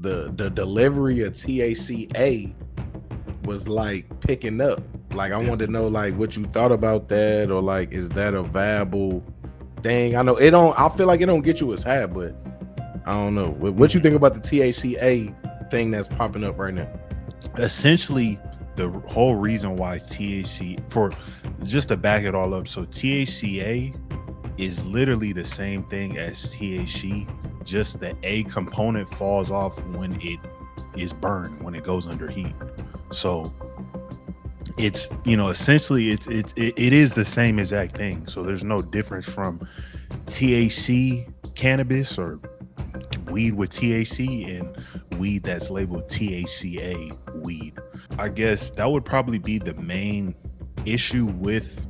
the delivery of THCA was like picking up. Like I wanted to know like what you thought about that, or like is that a viable thing? I know it don't. I feel like it don't get you as high, but I don't know. What you think about the THCA thing that's popping up right now? Essentially, the whole reason why THC, for just to back it all up, so THCA is literally the same thing as THC, just the A component falls off when it is burned, when it goes under heat. So it's, you know, essentially it is the same exact thing. So there's no difference from THC cannabis or weed with THC and weed that's labeled THCA weed. I guess that would probably be the main issue with,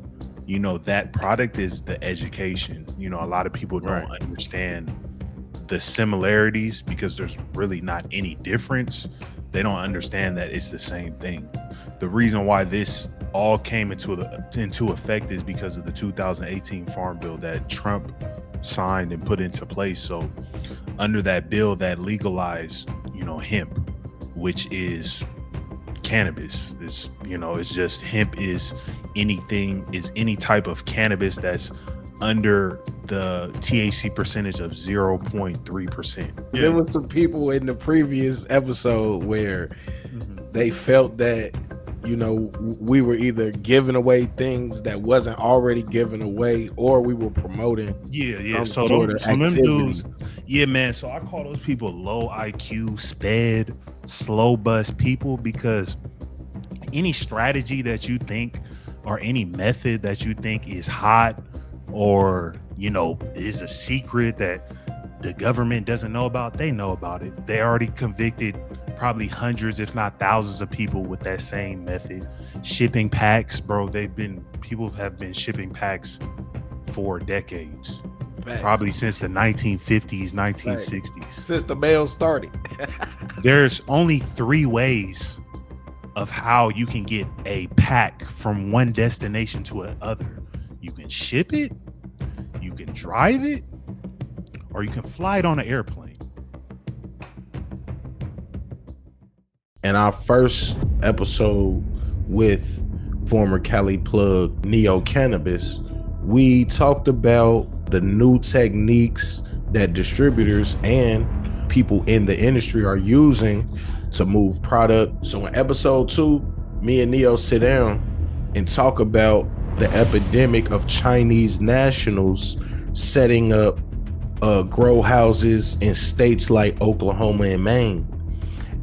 you know, that product is the education. You know, a lot of people don't understand the similarities because there's really not any difference. They don't understand that it's the same thing. The reason why this all came into effect is because of the 2018 Farm Bill that Trump signed and put into place. So under that bill that legalized, you know, hemp, which is cannabis, it's, you know, it's just hemp is any type of cannabis that's under the THC percentage of 0.3%. There was some people in the previous episode where they felt that, you know, we were either giving away things that wasn't already given away, or we were promoting. So them dudes, man. So I call those people low IQ, sped, slow bus people, because any strategy that you think or any method that you think is hot or, you know, is a secret that the government doesn't know about, they know about it. They already convicted probably hundreds, if not thousands of people with that same method. Shipping packs, bro, people have been shipping packs for decades. Facts. Probably since the 1950s, 1960s. Facts. Since the mail started. There's only 3 ways of how you can get a pack from one destination to another. You can ship it, you can drive it, or you can fly it on an airplane. In our first episode with former Cali plug Neo Cannabis, we talked about the new techniques that distributors and people in the industry are using to move product. So in episode 2, me and Neo sit down and talk about the epidemic of Chinese nationals setting up grow houses in states like Oklahoma and Maine,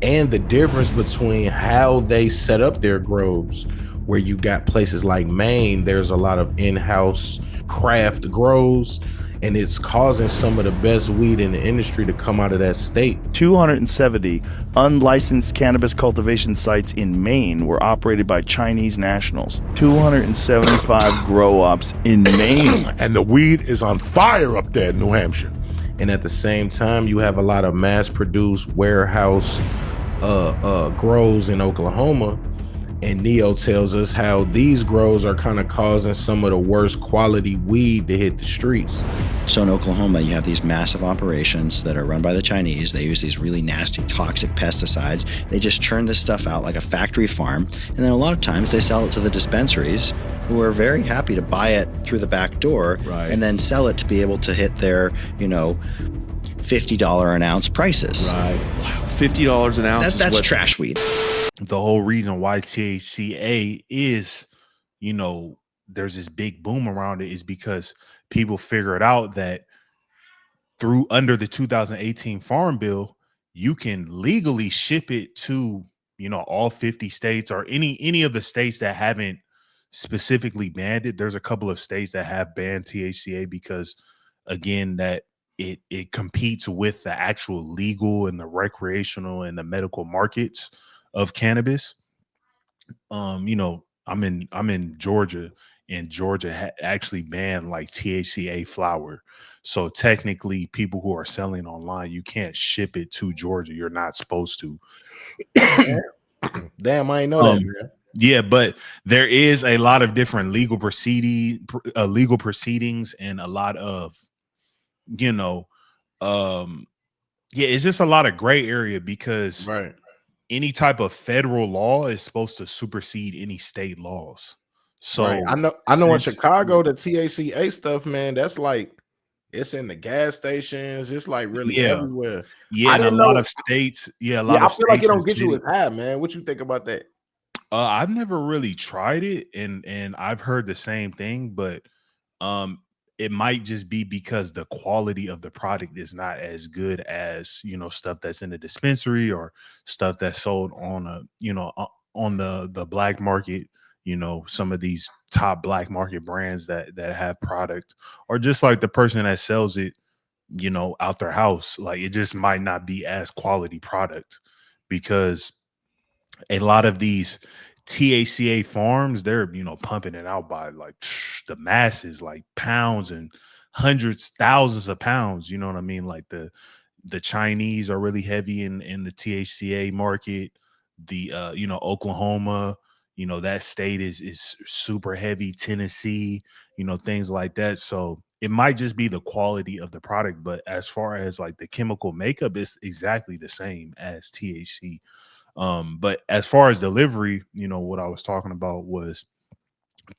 and the difference between how they set up their grows. Where you got places like Maine, there's a lot of in-house craft grows, and it's causing some of the best weed in the industry to come out of that state. 270 unlicensed cannabis cultivation sites in Maine were operated by Chinese nationals. 275 grow ops in Maine. And the weed is on fire up there in New Hampshire. And at the same time, you have a lot of mass-produced warehouse grows in Oklahoma. And Neo tells us how these grows are kind of causing some of the worst quality weed to hit the streets. So in Oklahoma, you have these massive operations that are run by the Chinese. They use these really nasty, toxic pesticides. They just churn this stuff out like a factory farm. And then a lot of times they sell it to the dispensaries, who are very happy to buy it through the back door, and then sell it to be able to hit their, you know, $50 an ounce prices. Right. Wow. $50 an ounce. That's trash weed. The whole reason why THCA is, you know, there's this big boom around it is because people figured out that under the 2018 Farm Bill, you can legally ship it to, you know, all 50 states or any of the states that haven't specifically banned it. There's a couple of states that have banned THCA because, again, that it competes with the actual legal and the recreational and the medical markets of cannabis. You know, I'm in Georgia, and Georgia actually banned like THCA flower. So technically, people who are selling online, you can't ship it to Georgia. You're not supposed to. Damn, I ain't know that, man. Yeah, but there is a lot of different legal proceedings and a lot of, you know, Yeah, it's just a lot of gray area because Right. any type of federal law is supposed to supersede any state laws. Right. So I know in since Chicago, the THCA stuff, man, that's like it's in the gas stations, it's like really yeah, everywhere. yeah, I in a didn't lot know. of states, yeah, a lot Yeah, I of feel like it states and don't get you cities. as high, man. What you think about that? I've never really tried it, and I've heard the same thing, but um, it might just be because the quality of the product is not as good as stuff that's in the dispensary or stuff that's sold on on the black market. Some of these top black market brands that have product, or just like the person that sells it, out their house. Like it just might not be as quality product because a lot of these THCA farms, they're pumping it out by like the masses, like pounds and hundreds, thousands of pounds. You know what I mean? Like the Chinese are really heavy in the THCA market. The Oklahoma, that state is super heavy. Tennessee, things like that. So it might just be the quality of the product, but as far as like the chemical makeup, it's exactly the same as THC. But as far as delivery, what I was talking about was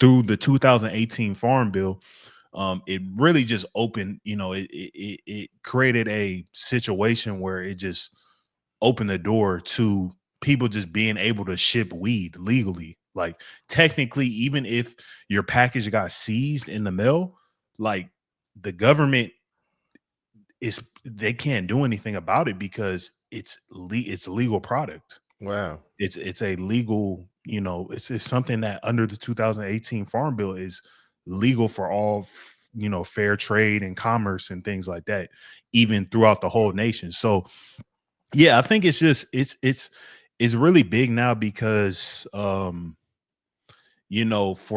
through the 2018 Farm Bill. It really just opened, it created a situation where it just opened the door to people just being able to ship weed legally. Like technically, even if your package got seized in the mail, like the government they can't do anything about it because it's a legal product. Wow. It's a legal, it's something that under the 2018 Farm Bill is legal for all, fair trade and commerce and things like that, even throughout the whole nation. So yeah, I think it's just it's really big now because for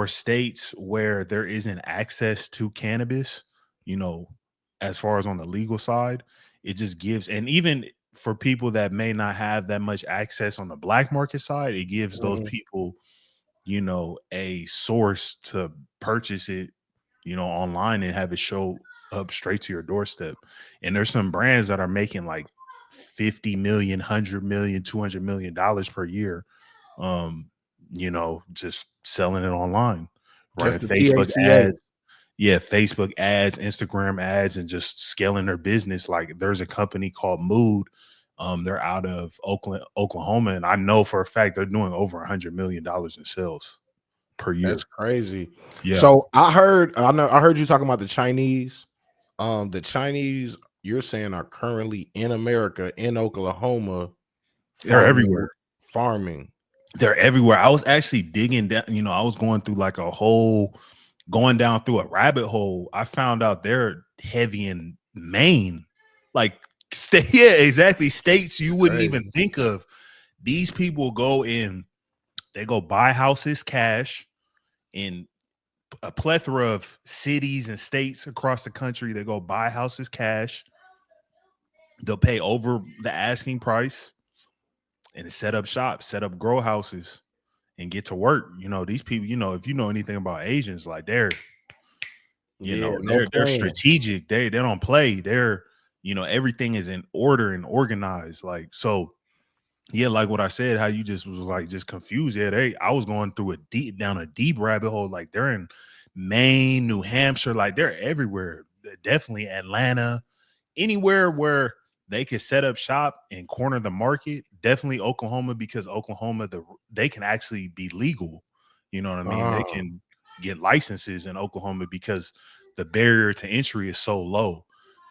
states where there isn't access to cannabis, you know, as far as on the legal side, it just gives, and even for people that may not have that much access on the black market side, it gives those Mhm. people, a source to purchase it, online and have it show up straight to your doorstep. And there's some brands that are making like 50 million, 100 million, 200 million dollars per year, just selling it online, running Just the Facebook THCA. ads. Yeah, Facebook ads, Instagram ads, and just scaling their business. Like there's a company called Mood. They're out of Oakland, Oklahoma, and I know for a fact they're doing over $100 million in sales per That's year. crazy. Yeah, So I heard you talking about the Chinese. The Chinese you're saying are currently in America, in Oklahoma, they're farming everywhere. farming. They're everywhere. I was actually digging down, I was going through like going down through a rabbit hole. I found out they're heavy in Maine. Like yeah, exactly. States you wouldn't even Crazy. think of. These people go in, they go buy houses cash in a plethora of cities and states across the country. They go buy houses cash. They'll pay over the asking price and set up shops, set up grow houses, and get to work. These people, if you know anything about Asians, like Yeah, no they're playing. strategic. They don't play. They're, everything is in order and organized. Like, so yeah, like what I said, how you just was like just confused. Yeah, I was going through down a deep rabbit hole. Like they're in Maine, New Hampshire, like they're everywhere. Definitely Atlanta, anywhere where they could set up shop and corner the market. Definitely Oklahoma, because Oklahoma, they can actually be legal. You know what I mean? They Ah, can get licenses in Oklahoma because the barrier to entry is so low.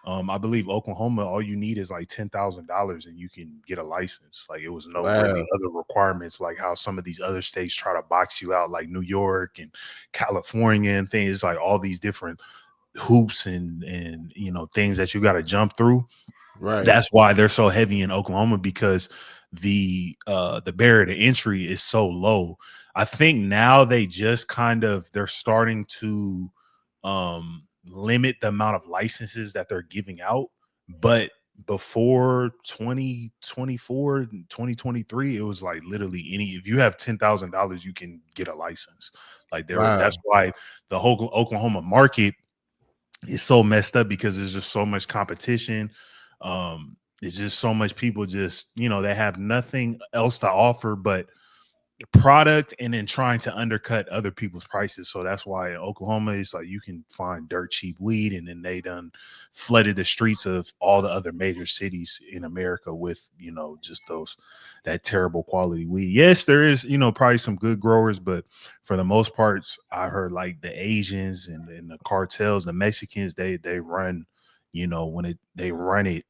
I believe Oklahoma, all you need is like $10,000 and you can get a license. Like it was no really wow. other requirements, like how some of these other states try to box you out, like New York and California and things. It's like all these different hoops and things that you got to jump through. Right. That's why they're so heavy in Oklahoma, because the barrier to entry is so low. I think now they're starting to limit the amount of licenses that they're giving out, but before 2024 2023, it was like literally if you have $10,000 you can get a license. Like Wow. that's why the whole Oklahoma market is so messed up, because there's just so much competition. it's just so much people just, they have nothing else to offer but product, and then trying to undercut other people's prices. So that's why in Oklahoma it's like you can find dirt cheap weed, and then they done flooded the streets of all the other major cities in America with just that terrible quality weed. Yes, there is probably some good growers, but for the most parts I heard like the Asians and the cartels, the Mexicans, they run they run it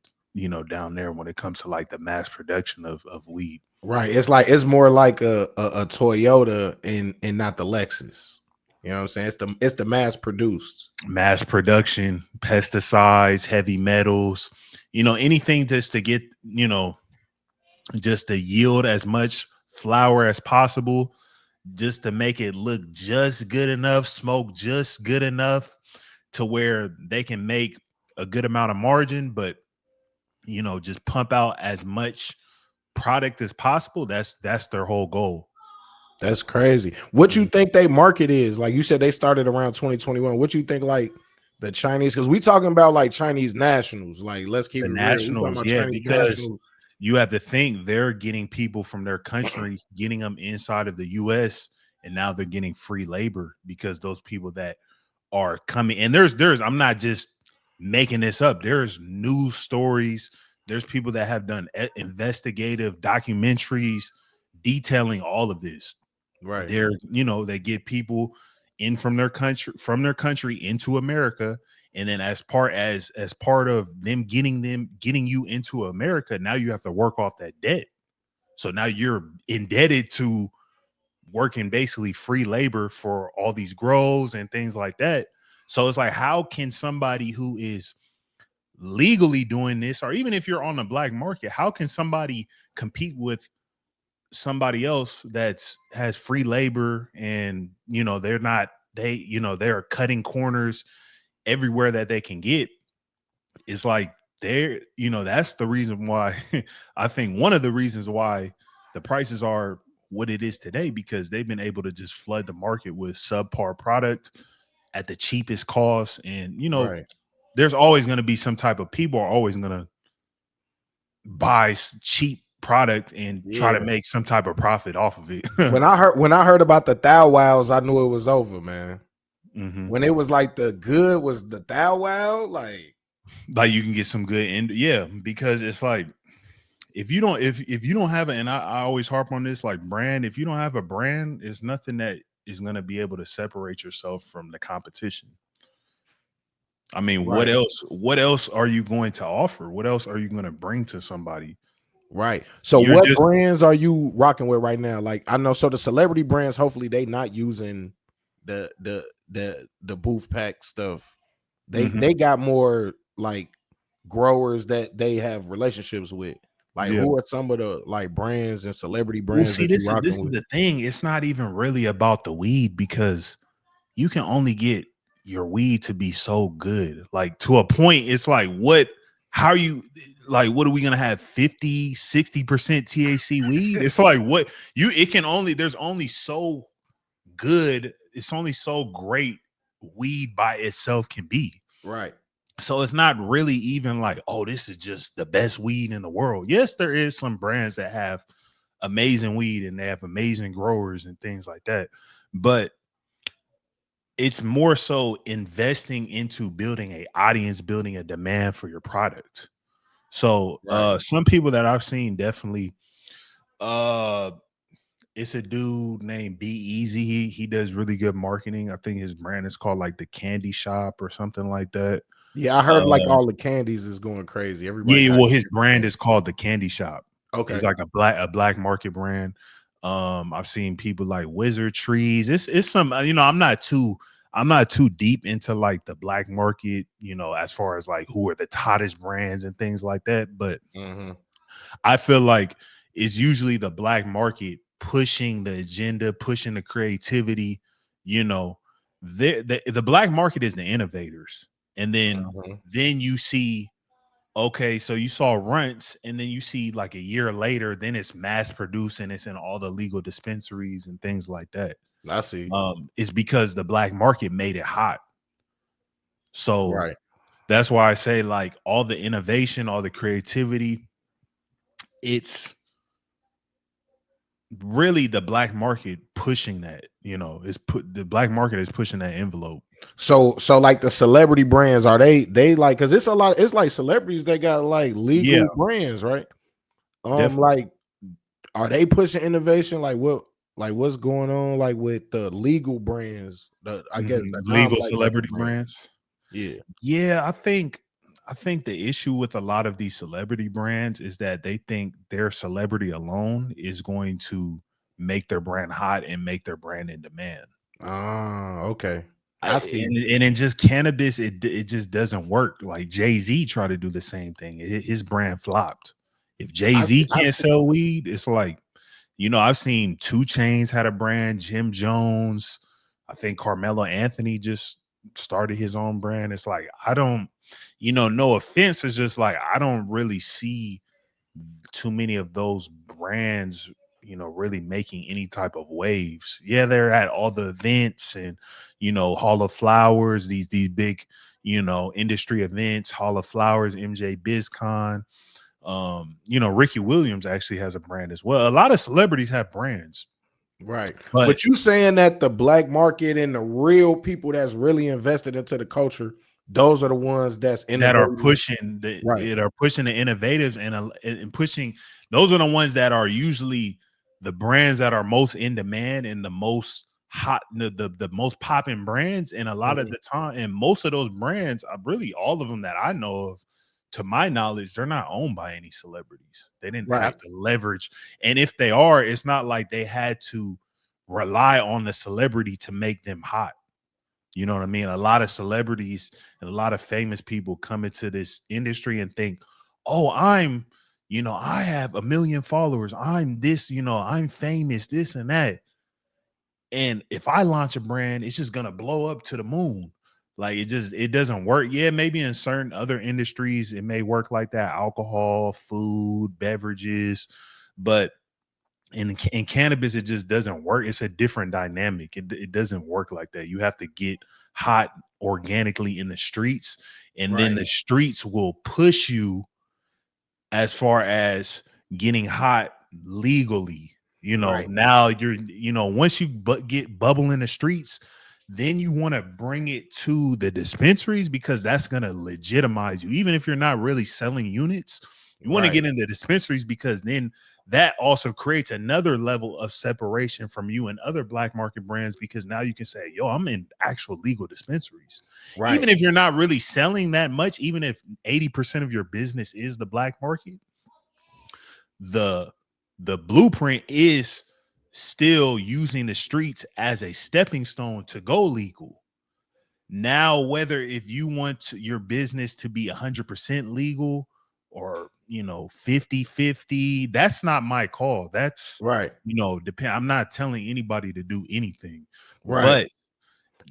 down there when it comes to like the mass production of weed. Right. It's more like a Toyota and not the Lexus. You know what I'm saying? It's the mass produced. Mass production, pesticides, heavy metals, anything just to get, just to yield as much flour as possible, just to make it look just good enough, smoke just good enough to where they can make a good amount of margin, but just pump out as much product as possible. That's their whole goal. That's crazy. What you think they market is? Like you said, they started around 2021. What you think like the Chinese? Because we talking about like Chinese nationals. Like let's keep The it real. We talking nationals, about yeah, Chinese because nationals. you have to think they're getting people from their country, getting them inside of the US, and now they're getting free labor because those people that are coming, and there's I'm not just making this up. There's news stories. There's people that have done investigative documentaries detailing all of this. Right. They get people in from their country into America, and then as part of them getting you into America, now you have to work off that debt. So now you're indebted to working basically free labor for all these grows and things like that. So it's like, how can somebody who is legally doing this, or even if you're on the black market, how can somebody compete with somebody else that's has free labor, and they're cutting corners everywhere that they can get? It's like that's the reason why I think one of the reasons why the prices are what it is today, because they've been able to just flood the market with subpar product at the cheapest cost. And Right. there's always going to be some type of people are always going to buy cheap product and try to Yeah. make some type of profit off of it. When I heard about the Thou Wows, I knew it was over, man. Mhm. When it was like the good was the Thou Wow, like You can get some good because it's like, if you don't have it, and I always harp on this, like brand, if you don't have a brand, it's nothing that is going to be able to separate yourself from the competition. I mean, right. what else are you going to offer? What else are you going to bring to somebody? Right. So You're what just brands are you rocking with right now? Like I know, so the celebrity brands, hopefully they not using the booth pack stuff. They got more like growers that they have relationships with. Like yeah. who are some of the like brands and celebrity Well, brands see, that you this rocking is with? the thing. It's not even really about the weed, because you can only get your weed to be so good. Like to a point, it's like, how are you, like, what are we gonna have 50-60% THC weed? It's like, there's only so good, it's only so great weed by itself can be. Right. So it's not really even like, oh, this is just the best weed in the world. Yes, there is some brands that have amazing weed and they have amazing growers and things like that, but it's more so investing into building a audience, building a demand for your product. So Right. some people that I've seen definitely, uh it's a dude named Be Easy. He does really good marketing. I think his brand is called like the Candy Shop or something like that. Yeah, I heard like all the candies is going crazy. Everybody Yeah, got well, his different brand candies. is called the Candy Shop. Okay. He's like a black market brand. I've seen people like Wizard Trees. It's some, I'm not too deep into like the black market, as far as like who are the hottest brands and things like that. But Mhm. I feel like it's usually the black market pushing the agenda, pushing the creativity. You know, the black market is the innovators, and Mhm. then you see, okay, so you saw runts, and then you see like a year later, then it's mass produced and it's in all the legal dispensaries and things like that. I see. It's because the black market made it hot. So Right. That's why I say, like, all the innovation, all the creativity, it's really the black market pushing that. The black market is pushing that envelope. So like the celebrity brands, are they like, because it's a lot, it's like celebrities that got like legal Yeah, brands, right? definitely. Like, are they pushing innovation? Like what's going on like with the legal brands, I guess the Legal non-black market celebrity brands? brands. Yeah. Yeah, I think the issue with a lot of these celebrity brands is that they think their celebrity alone is going to make their brand hot and make their brand in demand. Ah, okay. I see. And in just cannabis, it just doesn't work. Like Jay-Z tried to do the same thing. His brand flopped. If Jay-Z I can't see. sell weed, it's like, I've seen 2 Chainz had a brand, Jim Jones. I think Carmelo Anthony just started his own brand. It's like, I don't, no offense. It's just like, I don't really see too many of those brands, really making any type of waves. Yeah, they're at all the events and, Hall of Flowers, these big, industry events, Hall of Flowers, MJ BizCon. Ricky Williams actually has a brand as well. A lot of celebrities have brands, Right. but But you saying that the black market and the real people that's really invested into the culture, those are the ones that's that are innovating. pushing Right. the innovatives and pushing. Those are the ones that are usually the brands that are most in demand and the most hot, the most popping brands. And a lot of Mhm. the time, and most of those brands are really, all of them that I know of, to my knowledge, they're not owned by any celebrities. They didn't Right. have to leverage, and if they are, it's not like they had to rely on the celebrity to make them hot. You know what I mean? A lot of celebrities and a lot of famous people come into this industry and think, oh, I have 1 million followers. I'm this, I'm famous, this and that. And if I launch a brand, it's just gonna blow up to the moon. Like, it doesn't work. Yeah, maybe in certain other industries it may work like that, alcohol, food, beverages, but in cannabis it just doesn't work. It's a different dynamic. It doesn't work like that. You have to get hot organically in the streets, and then Right. the streets will push you as far as getting hot legally. Right. Now once you get bubble in the streets, then you want to bring it to the dispensaries, because that's going to legitimize you. Even if you're not really selling units, you want to Right. get into dispensaries, because then that also creates another level of separation from you and other black market brands, because now you can say, yo, I'm in actual legal dispensaries. Right. Even if you're not really selling that much, even if 80% of your business is the black market, the blueprint is still using the streets as a stepping stone to go legal. Now, whether if you want your business to be 100% legal or 50-50, that's not my call. That's Right. depend. I'm not telling anybody to do anything, Right. but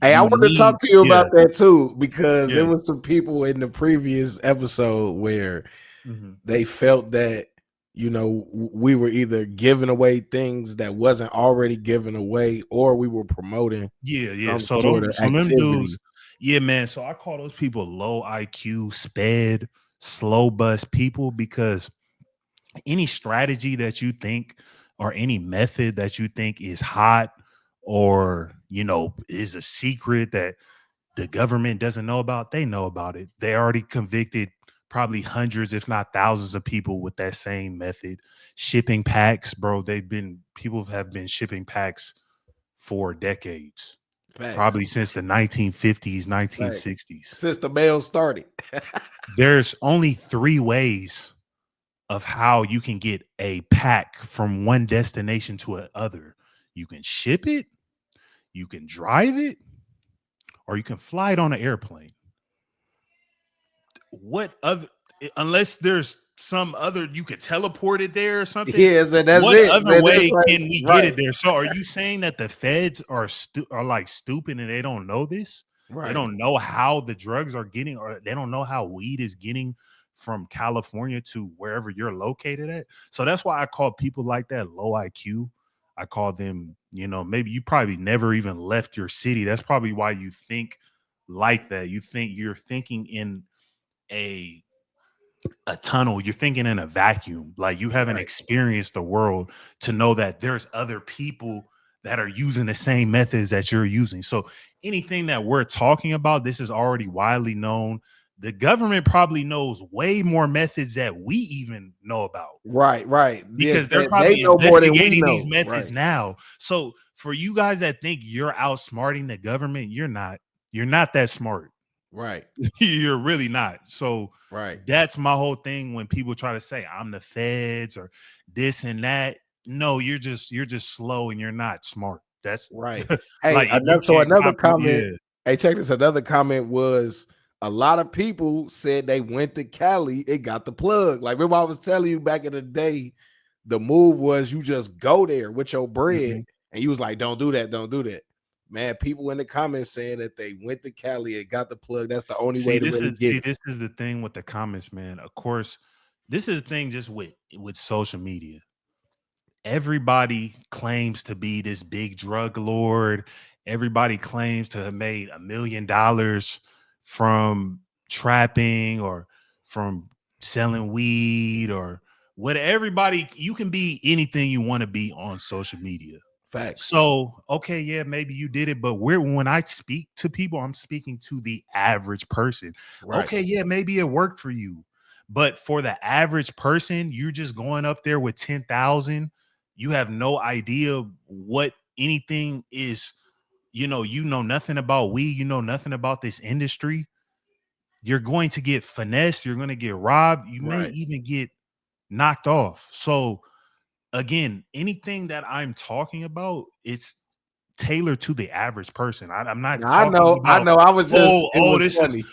Hey, I you wanted to need, talk to you yeah, about that too, because yeah. there was some people in the previous episode where Mhm. they felt that we were either giving away things that wasn't already given away, or we were promoting Yeah. some So sort of them activity. dudes, yeah, man. So I call those people low IQ, sped, slow bus people, because any strategy that you think, or any method that you think is hot, or is a secret that the government doesn't know about, they know about it. They already convicted probably hundreds, if not thousands, of people with that same method. Shipping packs, bro. People have been shipping packs for decades, Facts. probably since the 1950s, Facts. 1960s. Since the mail started. There's only 3 ways of how you can get a pack from one destination to another. You can ship it, you can drive it, or you can fly it on an airplane. What other, unless there's some other, you could teleport it there or something. Yeah, so that's What it. other Man, that's way like, can we get right. it there? So are you saying that the feds are like stupid and they don't know this? They Right. don't know how the drugs are getting, or they don't know how weed is getting from California to wherever you're located at. So that's why I call people like that low IQ. I call them, maybe you probably never even left your city. That's probably why you think like that. You think you're thinking in a tunnel. You're thinking in a vacuum. Like you haven't experienced the world to know that there's other people that are using the same methods that you're using. So anything that we're talking about, this is already widely known. The government probably knows way more methods that we even know about Right. Yeah, because they're they probably know more than we investigating these know. methods Right. now. So for you guys that think you're outsmarting the government, you're not. You're not that smart. Right. You're really not. So Right. that's my whole thing when people try to say I'm the feds or this and that. No, you're just slow and you're not smart. That's Right. Hey, like you can't another copy. comment. Yeah. Hey, check this. Another comment was a lot of people said they went to Cali and got the plug. Like, remember I was telling you back in the day, the move was you just go there with your bread, Mhm. and you was like, don't do that, don't do that. Man, people in the comments saying that they went to Cali and got the plug. That's the only way to really get it. This is the thing with the comments, man. Of course, this is the thing just with social media. Everybody claims to be this big drug lord. Everybody claims to have made $1 million from trapping or from selling weed or what. Everybody, you can be anything you want to be on social media. Facts. So, okay, yeah, maybe you did it, but when I speak to people, I'm speaking to the average person. Right. Okay, yeah, maybe it worked for you. But for the average person, you're just going up there with 10,000. You have no idea what anything is. You know nothing about weed. You know nothing about this industry. You're going to get finessed. You're going to get robbed. You may Right. even get knocked off. So again, anything that I'm talking about, it's tailored to the average person. I'm not Now, talking I about, know. I was just it was this funny.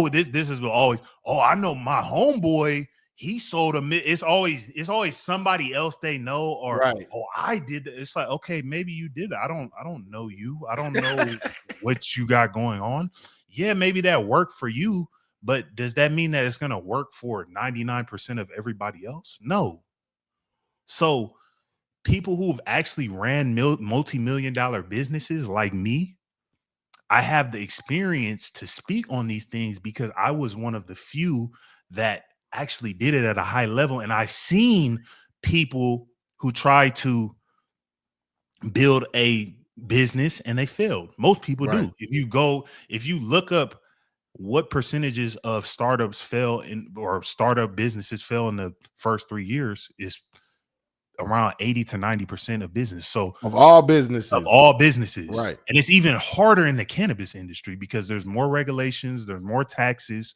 this is always, I know my homeboy, he sold it's always somebody else they know, or Right. I did that. It's like, okay, maybe you did that. I don't know you. I don't know what you got going on. Yeah, maybe that worked for you, but does that mean that it's gonna work for 99% of everybody else? No. So people who've actually ran multi-million dollar businesses like me, I have the experience to speak on these things because I was one of the few that actually did it at a high level. And I've seen people who try to build a business and they failed. Most people Right. do. If you look up what percentages of startups fail or startup businesses fail in the first 3 years, is around 80 to 90% of business. So Of all businesses. Right. And it's even harder in the cannabis industry because there's more regulations, there's more taxes.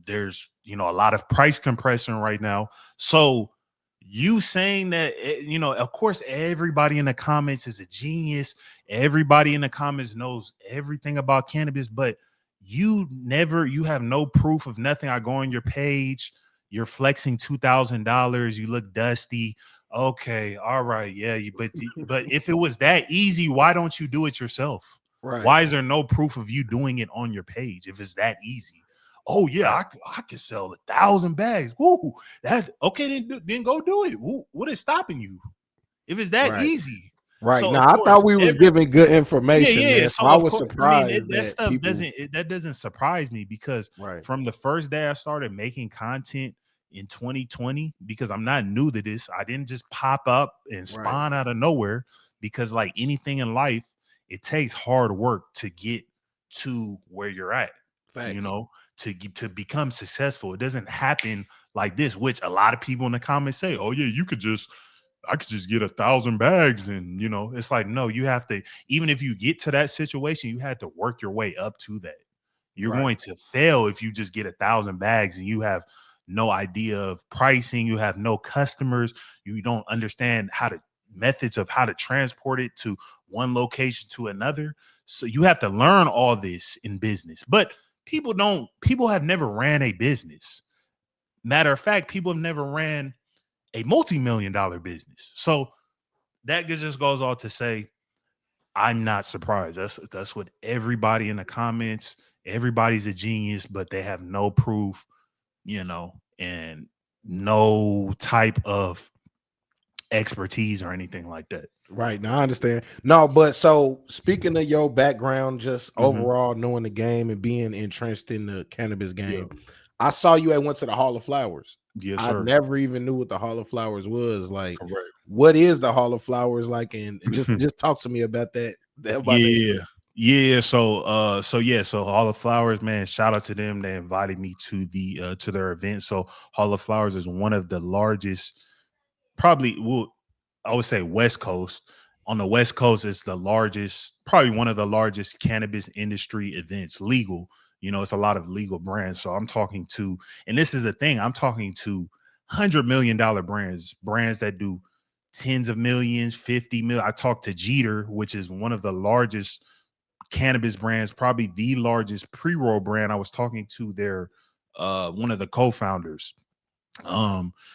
There's a lot of price compression right now. So you saying that, of course, everybody in the comments is a genius. Everybody in the comments knows everything about cannabis, but you have no proof of nothing. I go on your page, you're flexing $2,000. You look dusty. Okay, all right, yeah. But if it was that easy, why don't you do it yourself? Right. Why is there no proof of you doing it on your page if it's that easy? Oh yeah, I could sell 1,000 bags. Woo, that okay? Then go do it. What is stopping you? If it's that easy, Right. So Now, of I course, thought we was giving good information, man. So So I of was course, surprised that that stuff people. doesn't surprise me because from the first day I started making content in 2020, because I'm not new to this. I didn't just pop up and spawn out of nowhere, because like anything in life, it takes hard work to get to where you're at. Facts. To become successful. It doesn't happen like this, which a lot of people in the comments say, oh yeah, I could just get 1,000 bags. And it's like, no, you have to, even if you get to that situation, you had to work your way up to that. You're going to fail if you just get 1,000 bags and you have no idea of pricing, you have no customers, you don't understand methods of how to transport it to one location to another. So you have to learn all this in business. But people have never ran a business. Matter of fact, people have never ran a multi-million dollar business. So that just goes on to say, I'm not surprised. That's what everybody in the comments, everybody's a genius, but they have no proof, and no type of expertise or anything like that. Right. Now I understand. No, but so speaking of your background, just Mhm. overall knowing the game and being entrenched in the cannabis Yeah. game, I saw you at went to the Hall of Flowers. Yes, I sir. never even knew what the Hall of Flowers was. Like, Correct. what is the Hall of Flowers like? And just talk to me about that. About that. Yeah. Yeah. So Hall of Flowers, man, shout out to them. They invited me to their event. So Hall of Flowers is one of the largest, probably, well, I would say West Coast. On the West Coast, it's the largest, probably one of the largest cannabis industry events, legal. It's a lot of legal brands. So I'm talking to, and this is a thing, I'm talking to $100 million brands that do tens of millions, 50 million. I talked to Jeter, which is one of the largest cannabis brands, probably the largest pre-roll brand. I was talking to their one of the co-founders.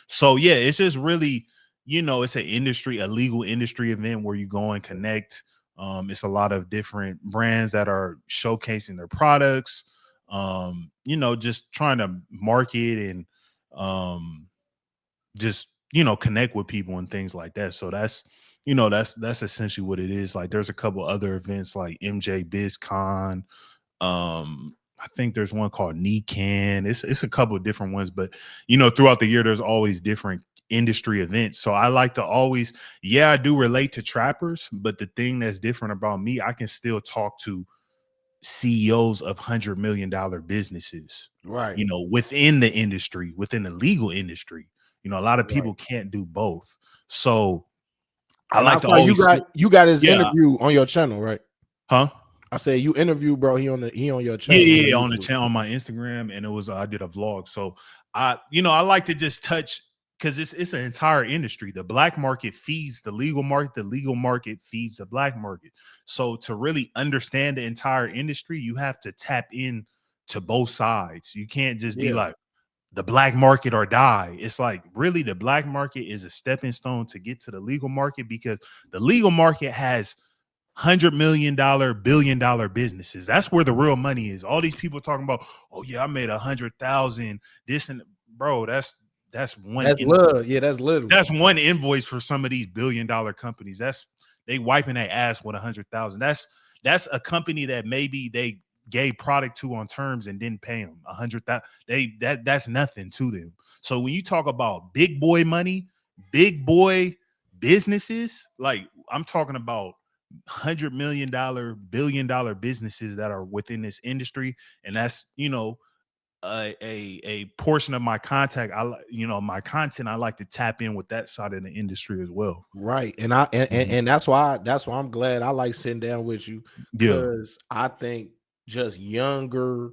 So yeah, it's just really, it's a legal industry event where you go and connect. It's a lot of different brands that are showcasing their products, just trying to market and just connect with people and things like that. So that's essentially what it is. Like there's a couple other events like MJ BizCon. I think there's one called NECAN. It's a couple of different ones, but throughout the year there's always different industry events. So I like to always, I do relate to trappers, but the thing that's different about me, I can still talk to CEOs of $100 million businesses, Right. within the industry, within the legal industry. A lot of Right. people can't do both. So I And I like to saw you always, got his yeah, interview on your channel, right? huh? I said you interview, bro. He on your Yeah, channel yeah, on yeah, on the YouTube. channel, on my Instagram, and it was I did a vlog. So I like to just touch because it's an entire industry. The black market feeds the legal market feeds the black market. So to really understand the entire industry, you have to tap in to both sides. You can't just be Yeah. like the black market or die. It's like really the black market is a stepping stone to get to the legal market because the legal market has $100 million, billion-dollar businesses. That's where the real money is. All these people talking about, oh yeah, I made 100,000. This and bro, that's one That's invoice. love. Yeah, that's little. That's one invoice for some of these billion-dollar companies. That's they wiping their ass with 100,000. That's a company that maybe they gave product to on terms and didn't pay them 100,000. That's nothing to them. So when you talk about big boy money, big boy businesses, like I'm talking about $100 million, billion-dollar businesses that are within this industry, and that's a portion of my contact. My content. I like to tap in with that side of the industry as well. Right. And that's why I'm glad I like sitting down with you Yeah, because I think just younger,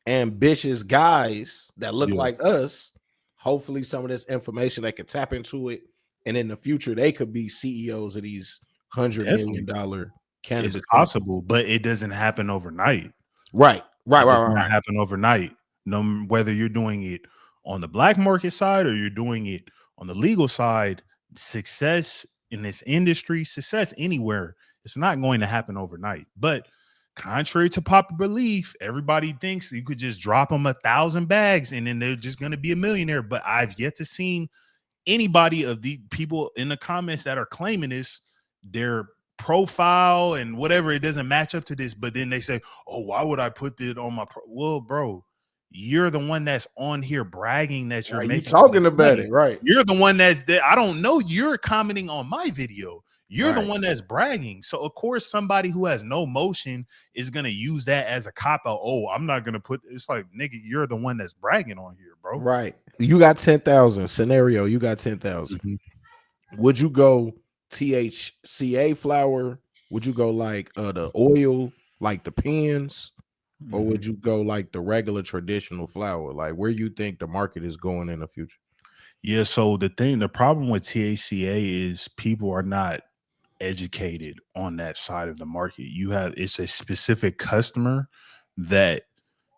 ambitious guys that look yeah, like us, hopefully some of this information they could tap into it, and in the future they could be CEOs of these definitely. $100 million It's cannabis companies. possible, but it doesn't happen overnight. Right. Right. It Right. does Right. not Right. happen overnight. No, whether you're doing it on the black market side or you're doing it on the legal side, success in this industry, success anywhere, it's not going to happen overnight. But contrary to popular belief, everybody thinks you could just drop them 1,000 bags and then they're just going to be a millionaire. But I've yet to see anybody of the people in the comments that are claiming this, their profile and whatever, it doesn't match up to this. But then they say, oh, why would I put that on my well, bro, you're the one that's on here bragging that you're Right. You making all talking this about money. it, right? You're the one that's that I don't know, you're commenting on my video. You're the Right. one that's bragging. So of course somebody who has no motion is gonna use that as a cop out. Oh, I'm not gonna put it's like, nigga, you're the one that's bragging on here, bro. Right. You got 10,000 scenario. You got 10,000. Mhm. Would you go THCA flower? Would you go like the oil, like the pens, or Mhm. would you go like the regular traditional flower? Like where you think the market is going in the future? Yeah, so the problem with THCA is people are not educated on that side of the market. It's a specific customer that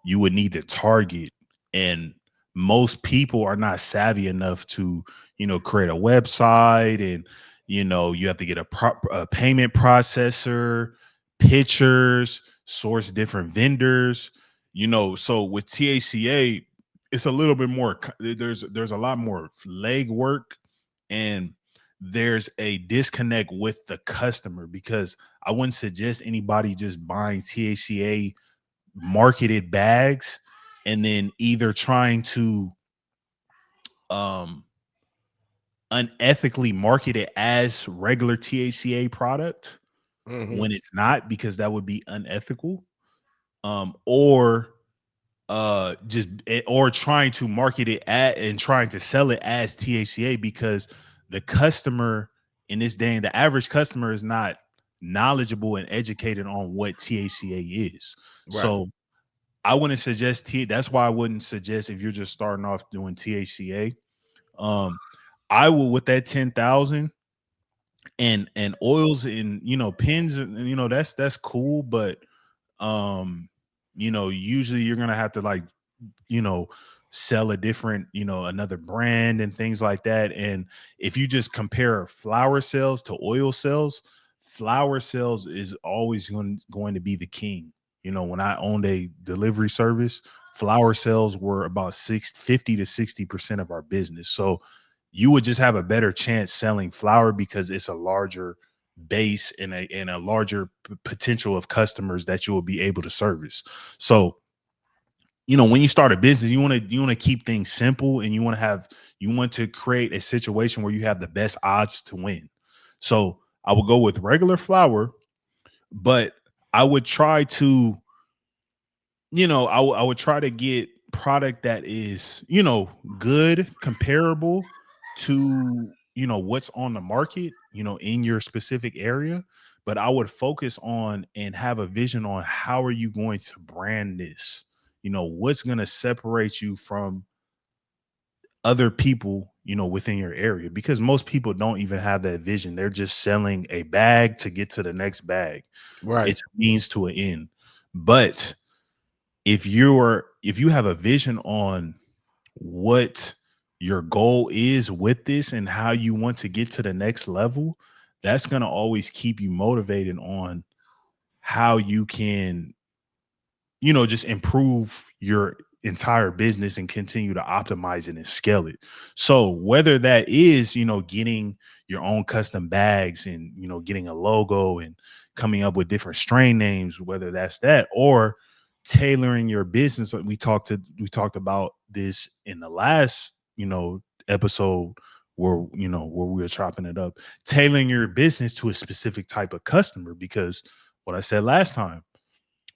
you would need to target, and most people are not savvy enough to, create a website, and you have to get a payment processor, pictures, source different vendors, so with THCA it's a little bit more there's a lot more leg work, and there's a disconnect with the customer, because I wouldn't suggest anybody just buying THCA marketed bags and then either trying to unethically market it as regular THCA product when it's not, because that would be unethical. Or or trying to market it at and trying to sell it as THCA, because the customer in this day, the average customer is not knowledgeable and educated on what THCA is. Right. So I wouldn't suggest that's why I wouldn't suggest, if you're just starting off doing THCA, I will, with that 10,000 and oils and pins, and that's cool, but usually you're gonna have to, like, sell a different, another brand and things like that. And if you just compare flower sales to oil sales, flower sales is always going to be the king. When I owned a delivery service, flower sales were about 50 to 60% of our business. So you would just have a better chance selling flower because it's a larger base and a larger potential of customers that you will be able to service. So when you start a business, you want to keep things simple, and you want to create a situation where you have the best odds to win. So I would go with regular flour, but I would try to, I would try to get product that is, good, comparable to, what's on the market, in your specific area. But I would focus on and have a vision on how are you going to brand this? What's going to separate you from other people, within your area, because most people don't even have that vision. They're just selling a bag to get to the next bag. Right. It's a means to an end. But if you have a vision on what your goal is with this and how you want to get to the next level, that's going to always keep you motivated on how you can, just improve your entire business and continue to optimize it and scale it. So whether that is, getting your own custom bags and, getting a logo and coming up with different strain names, whether that's that, or tailoring your business. We talked about this in the last, episode where, where we were chopping it up, tailoring your business to a specific type of customer, because what I said last time,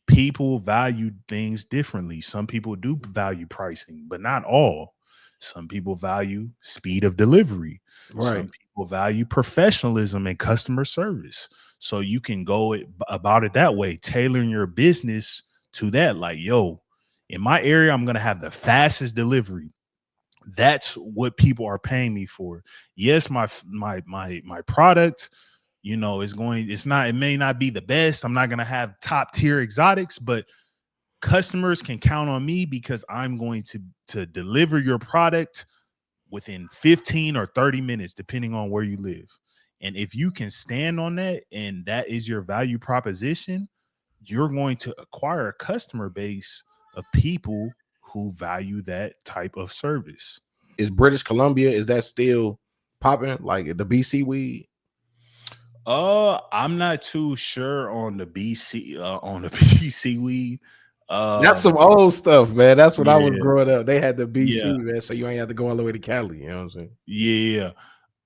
people value things differently. Some people do value pricing, but not all. Some people value speed of delivery. Right. Some people value professionalism and customer service. So you can go about it that way, tailoring your business to that. Like, yo, in my area, I'm going to have the fastest delivery. That's what people are paying me for. Yes, my product, it may not be the best. I'm not going to have top tier exotics, but customers can count on me because I'm going to deliver your product within 15 or 30 minutes, depending on where you live. And if you can stand on that, and that is your value proposition, you're going to acquire a customer base of people who value that type of service. Is British Columbia, is that still popping, like the BC weed? I'm not too sure on the BC weed. That's some old stuff, man. That's when I was Yeah. growing up. They had the BC, Yeah. man, so you ain't have to go all the way to Cali. You know what I'm saying? Yeah.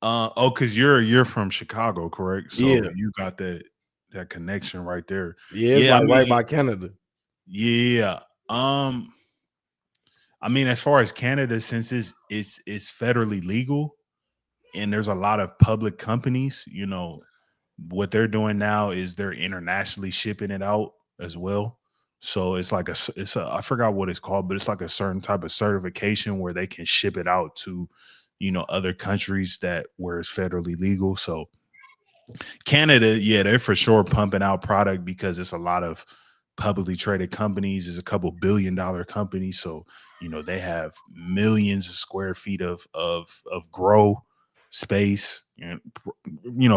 Because you're from Chicago, correct? So Yeah. you got that connection right there. Yeah, it's like right by Canada. Yeah. I mean, as far as Canada, since it's federally legal and there's a lot of public companies, what they're doing now is they're internationally shipping it out as well. So it's like I forgot what it's called, but it's like a certain type of certification where they can ship it out to, other countries where it's federally legal. So Canada, yeah, they're for sure pumping out product because it's a lot of publicly traded companies. There's a couple $billion companies. So, they have millions of square feet of grow space, and,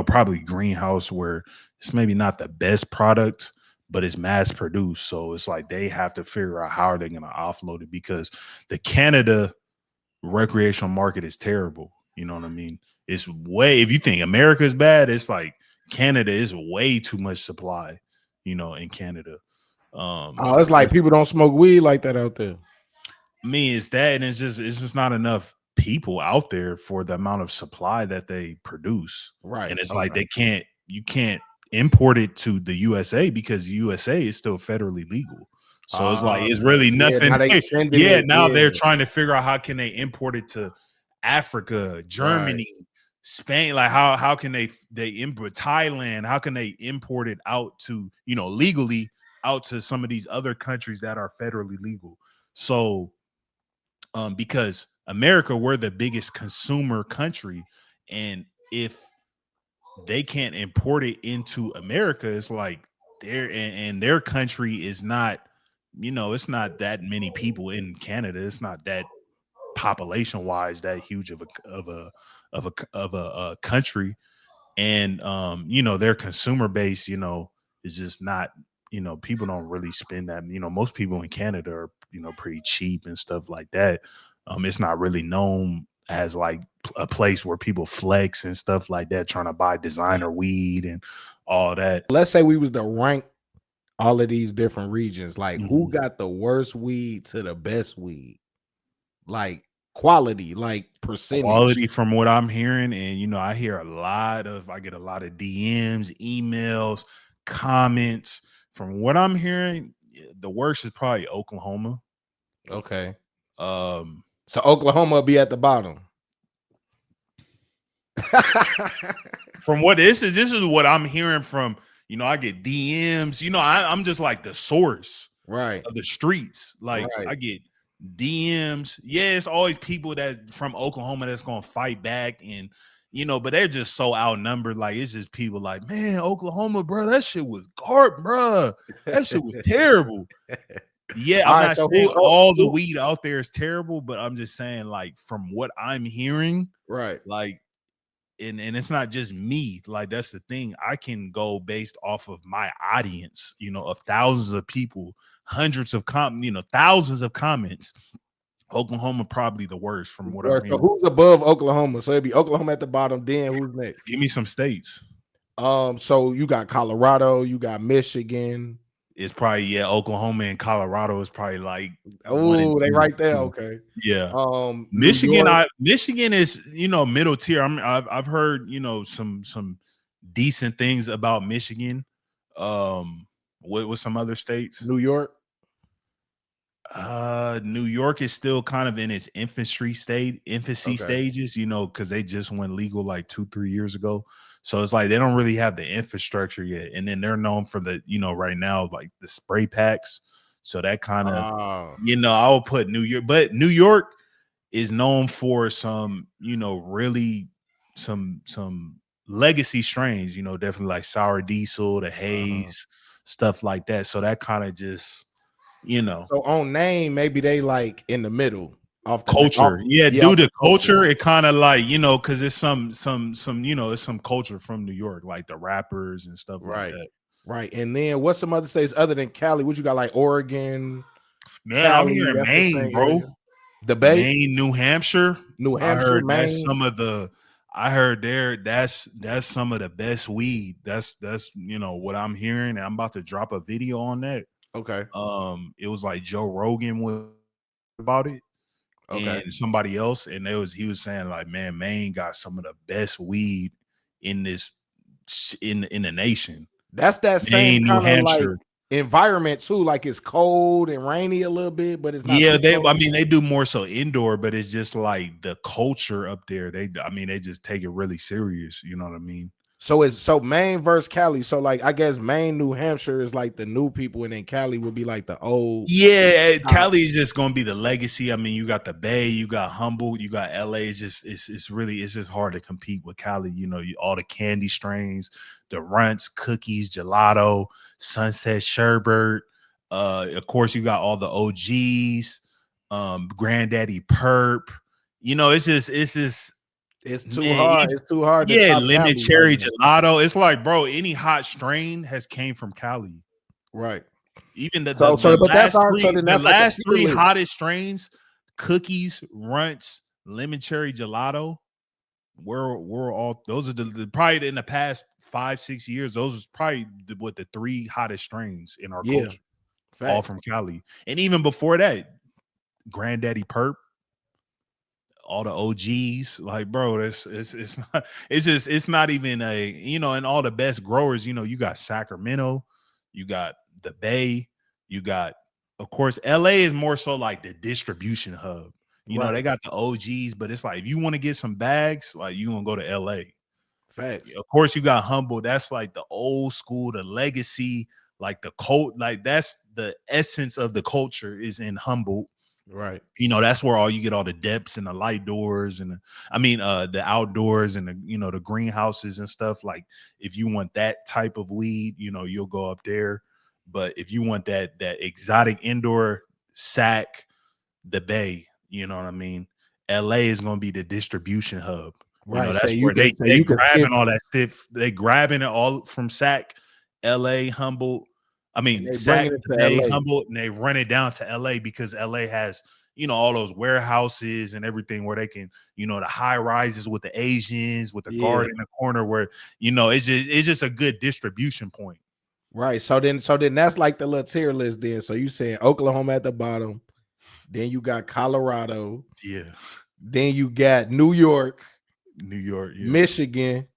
probably greenhouse where it's maybe not the best product, but it's mass produced. So it's like they have to figure out how are they going to offload it, because the Canada recreational market is terrible. You know what I mean? It's way, if you think America is bad, it's like Canada is way too much supply, in Canada. Oh, it's like people don't smoke weed like that out there. I mean, it's that, and it's just not enough people out there for the amount of supply that they produce. Right. And it's like you can't import it to the USA because USA is still federally legal. So it's like it's really nothing. Now they sending it, now they're trying to figure out how can they import it to Africa, Germany, Spain. Like how can they import Thailand? How can they import it out to legally out to some of these other countries that are federally legal? So because America, we're the biggest consumer country, and if they can't import it into America, it's like their country is not, it's not that many people in Canada. It's not that population wise that huge of a country, and their consumer base, is just not. People don't really spend that. Most people in Canada are pretty cheap and stuff like that. It's not really known as like a place where people flex and stuff like that, trying to buy designer weed and all that. Let's say we was to rank all of these different regions. Like, who got the worst weed to the best weed? Like quality, like percentage. Quality from what I'm hearing, and I get a lot of DMs, emails, comments. From what I'm hearing, the worst is probably Oklahoma. Okay. So Oklahoma will be at the bottom. From what this is what I'm hearing from, I get DMs, I'm just like the source of the streets. Like I get DMs. Yeah, it's always people that from Oklahoma that's gonna fight back, and but they're just so outnumbered. Like it's just people like, man, Oklahoma, bro, that shit was garbage, bro. That shit was terrible. Yeah, I'm not saying all the weed out there is terrible, but I'm just saying, like, from what I'm hearing, like, and it's not just me. Like, that's the thing. I can go based off of my audience, of thousands of people, hundreds of thousands of comments. Oklahoma probably the worst from what I'm hearing. So who's above Oklahoma? So it'd be Oklahoma at the bottom. Then who's next? Give me some states. So you got Colorado, you got Michigan. It's probably Oklahoma and Colorado is probably like they right there. Okay. Yeah. Michigan is middle tier. I've heard some decent things about Michigan. With some other states. New York. New York is still kind of in its infancy stages, because they just went legal like 2-3 years ago. So it's like they don't really have the infrastructure yet. And then they're known for the, right now, like the spray packs. So that kind of, I would put New York, but New York is known for some, really some legacy strains, definitely like Sour Diesel, the Haze, stuff like that. So that kind of just, So on name, maybe they like in the middle of culture. Due to culture, it kind of like, because it's some it's some culture from New York, like the rappers and stuff like that. Right. And then what's some other states other than Cali? What you got, like Oregon? Man, Cali, I'm hearing Maine, bro. The Bay, Maine, New Hampshire. Maine. That's some of the. I heard that's some of the best weed. That's what I'm hearing. And I'm about to drop a video on that. Okay. It was like Joe Rogan was about it, and somebody else, and he was saying like, man, Maine got some of the best weed in this in the nation. That's that Maine, same kind of like environment too. Like it's cold and rainy a little bit, but it's not. Yeah, they do more so indoor, but it's just like the culture up there. They just take it really serious. You know what I mean? So Maine versus Cali. So like I guess Maine, New Hampshire is like the new people, and then Cali would be like the old. Yeah, Cali is just gonna be the legacy. I mean, you got the Bay, you got Humboldt, you got LA. It's just hard to compete with Cali. All the candy strains, the runts, cookies, gelato, Sunset Sherbet. Of course, you got all the OGs, Granddaddy Perp. It's too hard. It's too hard. Yeah, lemon cherry gelato. It's like, bro, any hot strain has came from Cali. Right. Even the last three hottest strains: cookies, runts, lemon cherry gelato. we're all those are the probably in the past 5-6 years. Those was probably the three hottest strains in our culture, all Facts. from Cali. And even before that, Granddaddy Perp, all the OGs, like bro, it's not it's not even a and all the best growers. You got Sacramento, you got the Bay, you got of course LA is more so like the distribution hub. Right. They got the OGs, but it's like if you want to get some bags, like you gonna go to LA. Facts. Of course, you got Humble. That's like the old school, the legacy, like the cult, like that's the essence of the culture is in Humble. Right. That's where all you get all the depths and the light doors and the outdoors and the greenhouses and stuff. Like if you want that type of weed, you'll go up there. But if you want that exotic indoor sack, the Bay, you know what I mean? LA is going to be the distribution hub. Right. That's so where you can they grabbing skip all that stuff. They grabbing it all from Sac, LA, Humboldt. I and mean, they Sac, bringing it to Bay, LA. Humboldt, and they run it down to LA because LA has, all those warehouses and everything where they can, the high rises with the Asians, with the guard in the corner where, it's just a good distribution point. Right. So then that's like the little tier list then. So you saying Oklahoma at the bottom, then you got Colorado, Yeah. then you got New York, yeah. Michigan,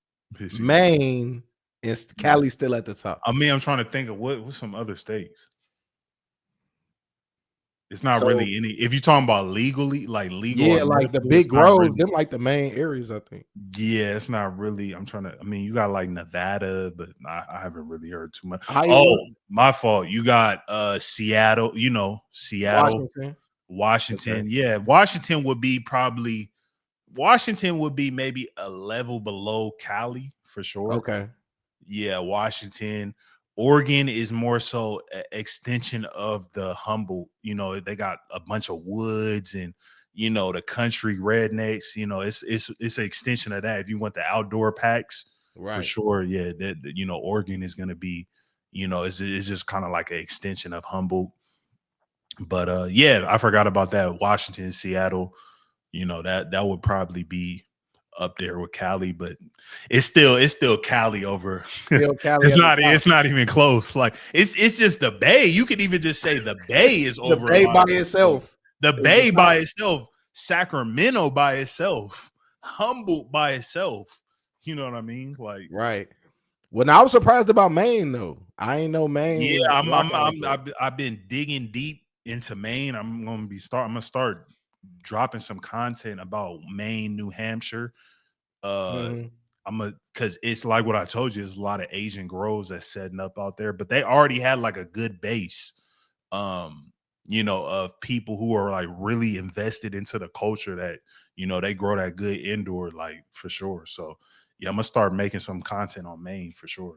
Maine, and Cali still at the top. I mean, I'm trying to think of what's some other states. It's not really any. If you're talking about legally, like legal, yeah, like the big groves, really, them like the main areas, I think. Yeah, it's not really. I mean, you got like Nevada, but I haven't really heard too much. My fault. You got Seattle. Seattle, Washington. Okay. Yeah, Washington would be maybe a level below Cali for sure. Okay. Yeah, Washington. Oregon is more so an extension of the Humboldt. They got a bunch of woods and the country rednecks. It's an extension of that. If you want the outdoor packs, right, for sure, yeah, that Oregon is going to be, it's just kind of like an extension of Humboldt. But yeah, I forgot about that. Washington, Seattle, that would probably be up there with Cali, but it's still Cali over. Still Cali it's not even close. Like it's just the Bay. You could even just say the Bay is over. The Bay by itself. The Bay by itself. Sacramento by itself. Humboldt by itself. You know what I mean? Like right. Well, now I was surprised about Maine though. I ain't know Maine. Yeah, I've been digging deep into Maine. I'm gonna start dropping some content about Maine, New Hampshire. Because it's like what I told you, there's a lot of Asian grows that's setting up out there, but they already had like a good base, of people who are like really invested into the culture that, they grow that good indoor, like for sure. So yeah, I'm gonna start making some content on Maine for sure.